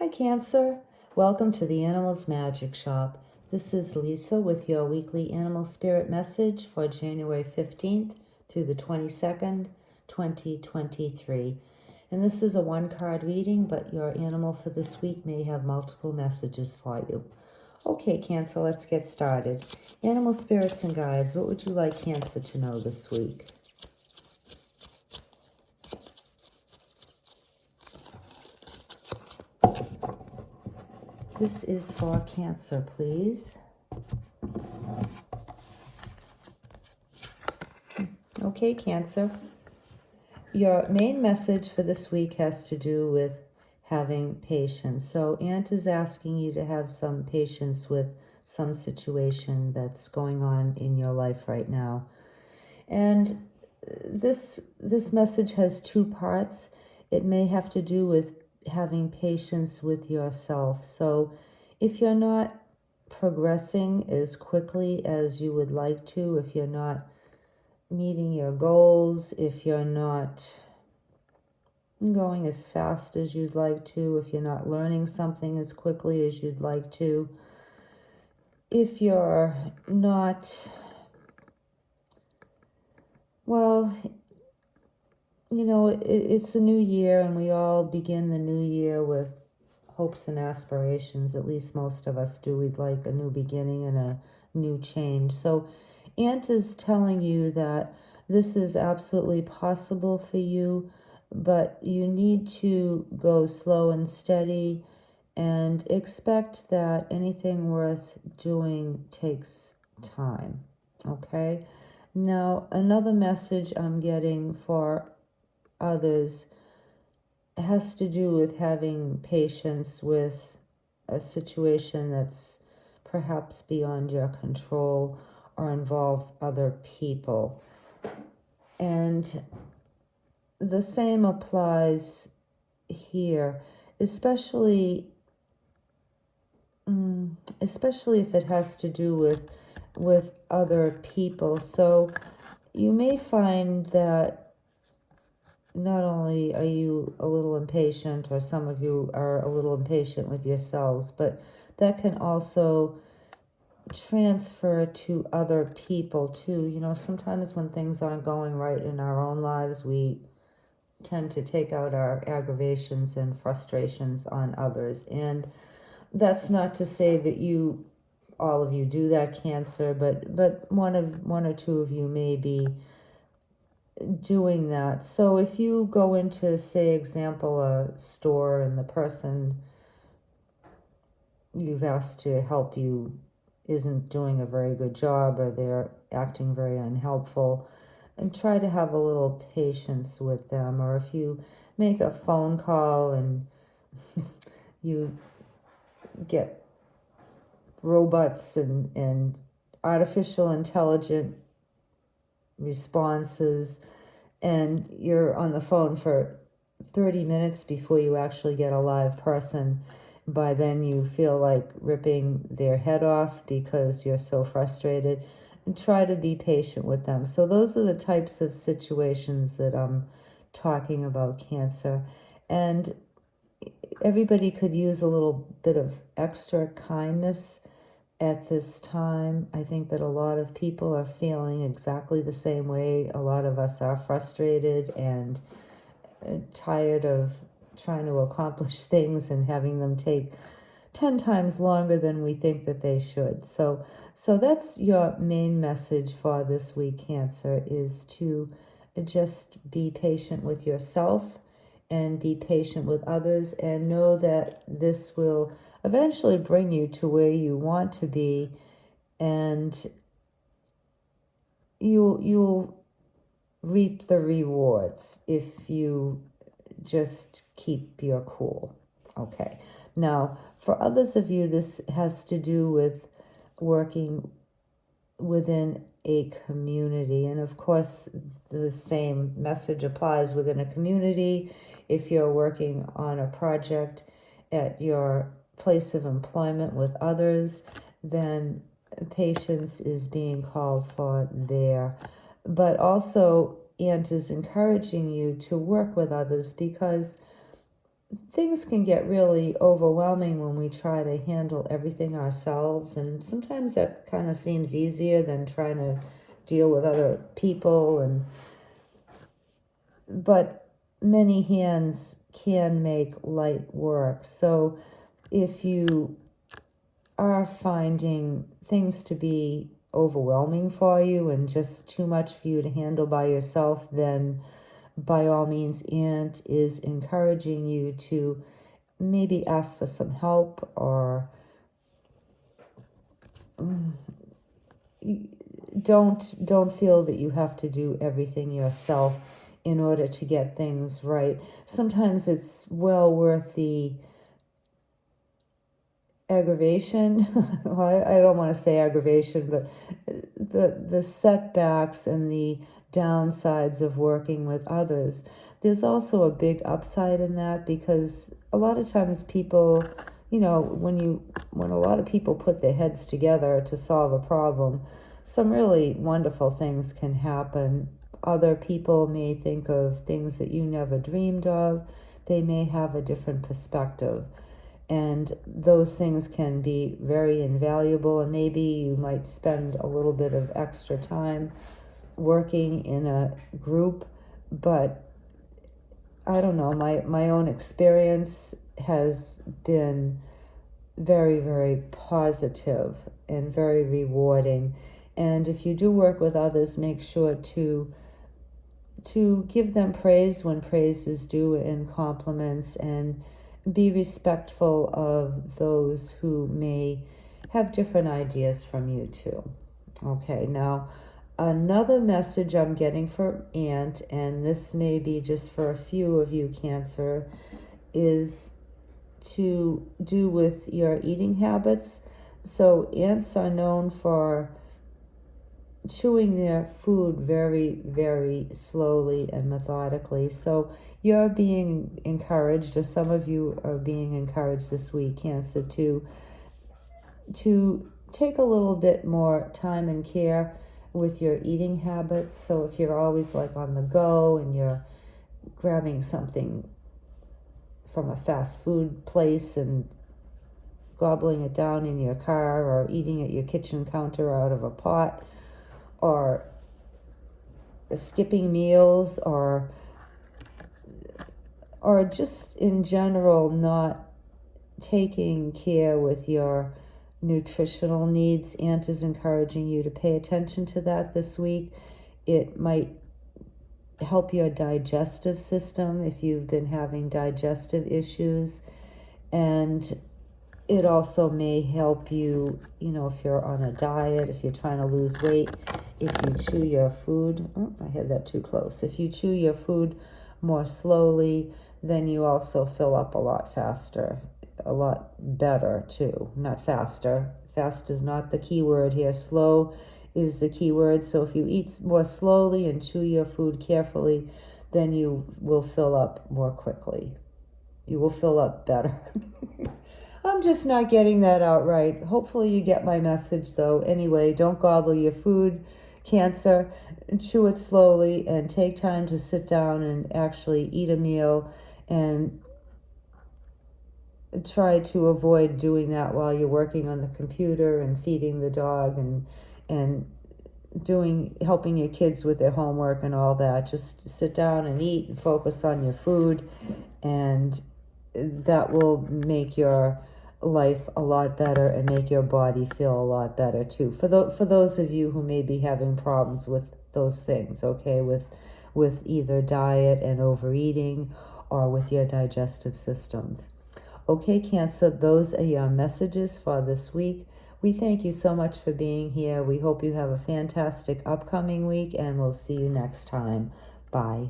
Hi Cancer, welcome to the Animals Magic Shop. This is Lisa with your weekly animal spirit message for January 15th through the 22nd, 2023. And this is a one-card reading, but your animal for this week may have multiple messages for you. Okay, Cancer, let's get started. Animal spirits and guides, what would you like Cancer to know this week? This is for Cancer, please. Okay, Cancer. Your main message for this week has to do with having patience. So Aunt is asking you to have some patience with some situation that's going on in your life right now. And this message has two parts. It may have to do with having patience with yourself. So if you're not progressing as quickly as you would like to, if you're not meeting your goals, if you're not going as fast as you'd like to, if you're not learning something as quickly as you'd like to, if you're not, well, you know, it's a new year and we all begin the new year with hopes and aspirations. At least most of us do. We'd like a new beginning and a new change. So Aunt is telling you that this is absolutely possible for you, but you need to go slow and steady and expect that anything worth doing takes time, okay? Now, another message I'm getting for others has to do with having patience with a situation that's perhaps beyond your control or involves other people. And the same applies here, especially if it has to do with other people. So you may find that not only are you a little impatient, or some of you are a little impatient with yourselves, but that can also transfer to other people too. You know, sometimes when things aren't going right in our own lives, we tend to take out our aggravations and frustrations on others. And that's not to say that all of you do that, Cancer, but one or two of you may be doing that. So if you go into, say, example, a store, and the person you've asked to help you isn't doing a very good job, or they're acting very unhelpful, and try to have a little patience with them. Or if you make a phone call and you get robots and artificial intelligent responses, and you're on the phone for 30 minutes before you actually get a live person, by then you feel like ripping their head off because you're so frustrated, and try to be patient with them. So those are the types of situations that I'm talking about, Cancer. And everybody could use a little bit of extra kindness at this time. I think that a lot of people are feeling exactly the same way. A lot of us are frustrated and tired of trying to accomplish things and having them take 10 times longer than we think that they should. So that's your main message for this week, Cancer, is to just be patient with yourself and be patient with others, and know that this will eventually bring you to where you want to be, and you'll reap the rewards if you just keep your cool. Okay. Now, for others of you, this has to do with working within a community. And of course, the same message applies within a community. If you're working on a project at your place of employment with others, then patience is being called for there. But also, Aunt is encouraging you to work with others, because things can get really overwhelming when we try to handle everything ourselves, and sometimes that kind of seems easier than trying to deal with other people, and but many hands can make light work. So if you are finding things to be overwhelming for you and just too much for you to handle by yourself, then by all means, Aunt is encouraging you to maybe ask for some help, or don't feel that you have to do everything yourself in order to get things right. Sometimes it's well worth the aggravation. Well, I don't want to say aggravation, but the setbacks and the downsides of working with others. There's also a big upside in that, because a lot of times people, when a lot of people put their heads together to solve a problem, some really wonderful things can happen. Other people may think of things that you never dreamed of. They may have a different perspective. And those things can be very invaluable, and maybe you might spend a little bit of extra time working in a group, but I don't know, my own experience has been very, very positive and very rewarding. And if you do work with others, make sure to give them praise when praise is due, and compliments, and be respectful of those who may have different ideas from you too. Okay, now another message I'm getting for Aunt, and this may be just for a few of you, Cancer, is to do with your eating habits. So ants are known for chewing their food very, very slowly and methodically. So you're being encouraged, or some of you are being encouraged this week, Cancer, to take a little bit more time and care with your eating habits. So if you're always like on the go and you're grabbing something from a fast food place and gobbling it down in your car, or eating at your kitchen counter out of a pot, or skipping meals, or just in general not taking care with your nutritional needs, Aunt is encouraging you to pay attention to that this week. It might help your digestive system if you've been having digestive issues, and it also may help you, if you're on a diet, if you're trying to lose weight, if you chew your food, I had that too close. If you chew your food more slowly, then you also fill up a lot faster, a lot better too. Not faster. Fast is not the key word here. Slow is the key word. So if you eat more slowly and chew your food carefully, then you will fill up more quickly. You will fill up better. I'm just not getting that out right. Hopefully you get my message though. Anyway, don't gobble your food, Cancer. Chew it slowly and take time to sit down and actually eat a meal, and try to avoid doing that while you're working on the computer and feeding the dog and helping your kids with their homework and all that. Just sit down and eat and focus on your food, and that will make your life a lot better and make your body feel a lot better too. For those of you who may be having problems with those things, okay, with either diet and overeating, or with your digestive systems. Okay, Cancer, those are your messages for this week. We thank you so much for being here. We hope you have a fantastic upcoming week, and we'll see you next time. Bye.